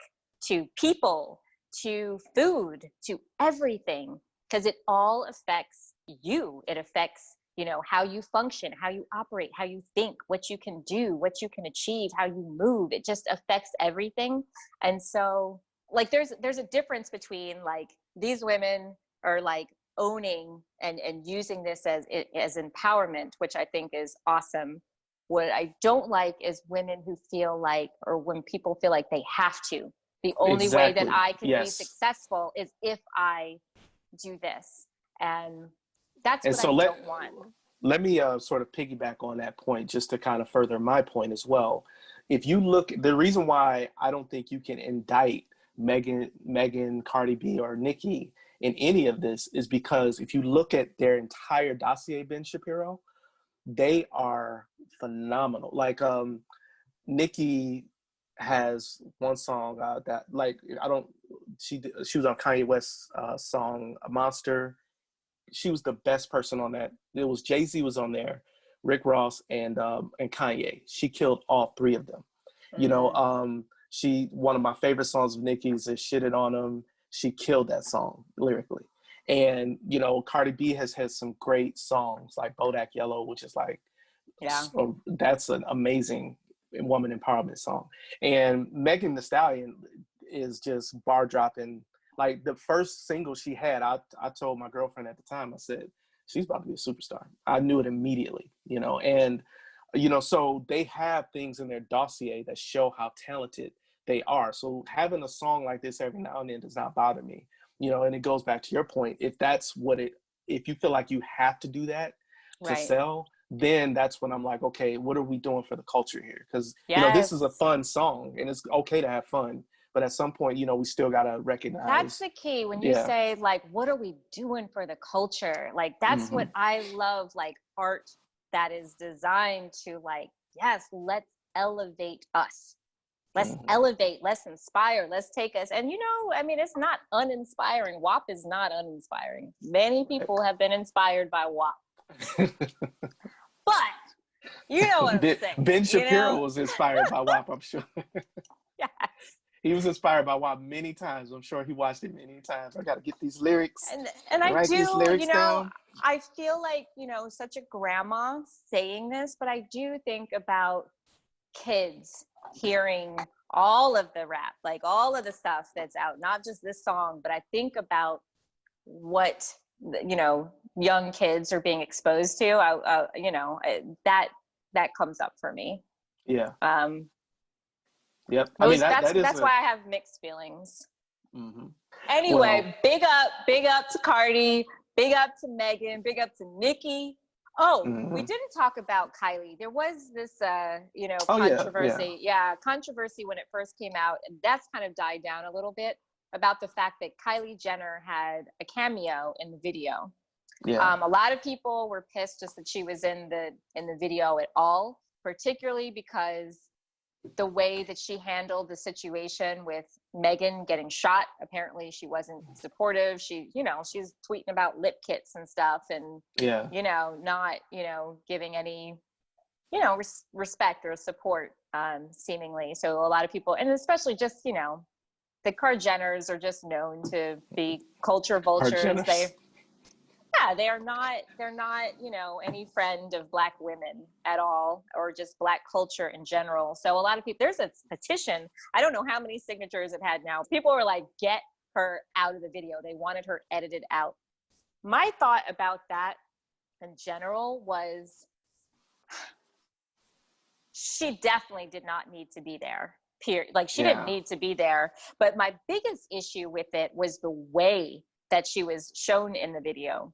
to people to food to everything, because it all affects you. It affects, you know, how you function, how you operate, how you think, what you can do, what you can achieve, how you move. It just affects everything. And so, like, there's a difference between, like, these women are like owning and using this as empowerment, which I think is awesome. What I don't like is women who feel like, or when people feel like they have to. The only way that I can be successful is if I do this. And that's what I don't want. Let me sort of piggyback on that point, just to kind of further my point as well. If you look, the reason why I don't think you can indict Megan, Cardi B, or Nicki in any of this is because if you look at their entire dossier, Ben Shapiro, they are phenomenal. Like, Nicki has one song that, like, she was on Kanye West's song Monster. She was the best person on that. It was Jay-Z was on there, Rick Ross, and Kanye. She killed all three of them. You know, one of my favorite songs of Nicki's is Shit It On Him. She killed that song lyrically. And, you know, Cardi B has had some great songs like Bodak Yellow, which is like, that's an amazing woman empowerment song. And Megan Thee Stallion is just bar dropping. Like, the first single she had, I told my girlfriend at the time, I said, she's about to be a superstar. I knew it immediately, you know, and, you know, so they have things in their dossier that show how talented they are. So having a song like this every now and then does not bother me, you know, and it goes back to your point. If you feel like you have to do that to sell, then that's when I'm like, okay, what are we doing for the culture here? Because, you know, this is a fun song and it's okay to have fun. But at some point, you know, we still got to recognize. That's the key. When you say, like, what are we doing for the culture? Like, that's what I love, like, art that is designed to, like, yes, let's elevate us. Let's elevate, let's inspire, let's take us. And, you know, I mean, it's not uninspiring. WAP is not uninspiring. Many people have been inspired by WAP. But, you know what I'm saying. Ben Shapiro was inspired by WAP, I'm sure. Yes. He was inspired by WAP many times. I'm sure he watched it many times. I got to get these lyrics. And I do, you know, down. I feel like, you know, such a grandma saying this, but I do think about kids hearing all of the rap, like all of the stuff that's out, not just this song, but I think about what, you know, young kids are being exposed to. You know, that comes up for me. Yeah. Yep. I mean, that's why I have mixed feelings. Anyway, big up to Cardi, big up to Megan, big up to Nicki. Oh, we didn't talk about Kylie. There was this, you know, controversy. Yeah, controversy when it first came out, and that's kind of died down a little bit, about the fact that Kylie Jenner had a cameo in the video. Yeah. A lot of people were pissed just that she was in the video at all, particularly because the way that she handled the situation with Megan getting shot. Apparently she wasn't supportive. She, you know, she's tweeting about lip kits and stuff, and, you know, not, you know, giving any you know, respect or support, seemingly. So a lot of people, and especially just, you know, the Kar-Jenners are just known to be culture vultures. They're not, you know, any friend of Black women at all, or just Black culture in general. So a lot of people, there's a petition. I don't know how many signatures it had now. People were like, get her out of the video. They wanted her edited out. My thought about that in general was, she definitely did not need to be there. Period. Like, she didn't need to be there. But my biggest issue with it was the way that she was shown in the video,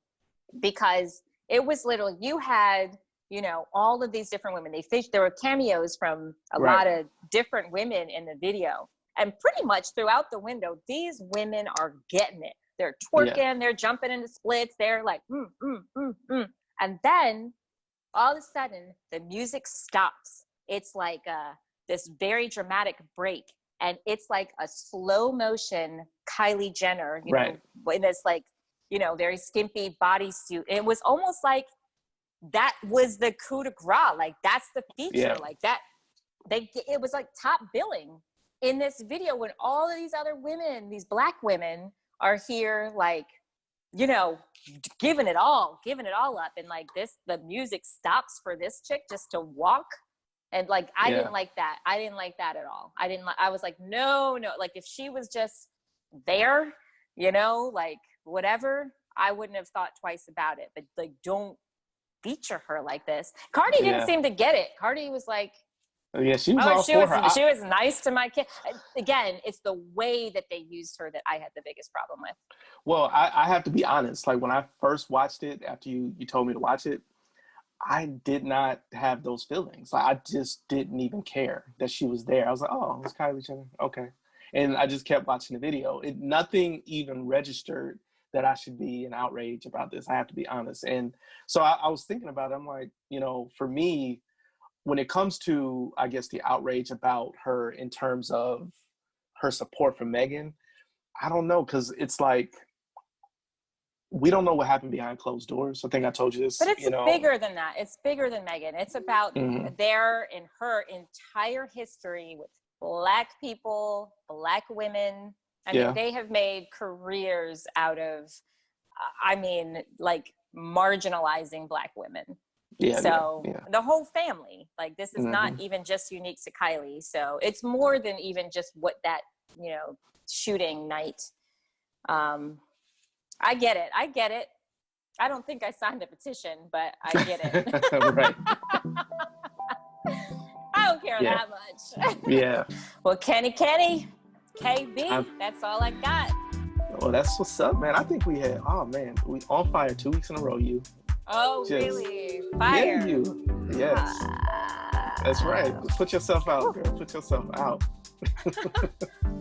because it was literally, you had, you know, all of these different women. There were cameos from a lot of different women in the video, and pretty much throughout the window, these women are getting it. They're twerking, they're jumping into splits, they're like, and then all of a sudden the music stops. It's like this very dramatic break, and it's like a slow motion Kylie Jenner, you know, in this like, you know, very skimpy bodysuit. It was almost like that was the coup de grace. Like, that's the feature. Like that, it was like top billing in this video, when all of these other women, these Black women, are here, like, you know, giving it all up. And like the music stops for this chick just to walk. And like, I didn't like that. I didn't like that at all. I was like, no. Like, if she was just there, you know, like whatever, I wouldn't have thought twice about it. But like, don't feature her like this. Cardi didn't seem to get it. Cardi was like, she was she was nice to my kid. Again, it's the way that they used her that I had the biggest problem with. Well, I have to be honest. Like, when I first watched it, after you told me to watch it, I did not have those feelings. Like, I just didn't even care that she was there. I was like, oh, it's Kylie Jenner. Okay. And I just kept watching the video. Nothing even registered that I should be in outrage about this. I have to be honest. And so I was thinking about it. I'm like, you know, for me, when it comes to, I guess, the outrage about her in terms of her support for Meghan, I don't know, because it's like, we don't know what happened behind closed doors. I think I told you this. But it's bigger than that. It's bigger than Meghan. It's about their and her entire history with Black people, Black women. I mean, they have made careers out of, like, marginalizing Black women. The whole family, like, this is not even just unique to Kylie. So it's more than even just what that, you know, shooting night. I get it. I don't think I signed a petition, but I get it. Right. I don't care that much. Well, Kenny, KB, that's all I got. Well, that's what's up, man. I think we on fire 2 weeks in a row, you. Oh, really? Fire. Yeah, you. Yes. That's right. Put yourself out, girl. Put yourself out.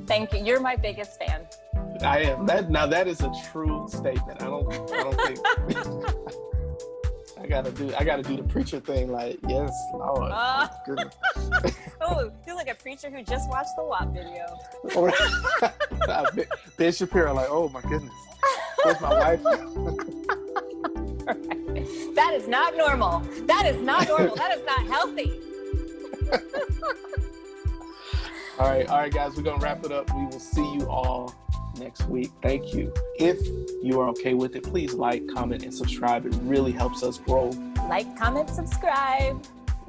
Thank you. You're my biggest fan. I am. That is a true statement. I don't think I gotta do the preacher thing, like, yes, Lord. Goodness. Oh, feel like a preacher who just watched the WAP video. Ben Shapiro, like, oh my goodness. Where's my wife? Right. That is not normal. That is not healthy. All right, guys, we're gonna wrap it up. We will see you all next week. Thank you. If you are okay with it, please like, comment, and subscribe. It really helps us grow. Like, comment, subscribe.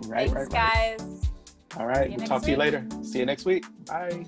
Thanks, guys. All right, we'll talk to you later. See you next week. Bye.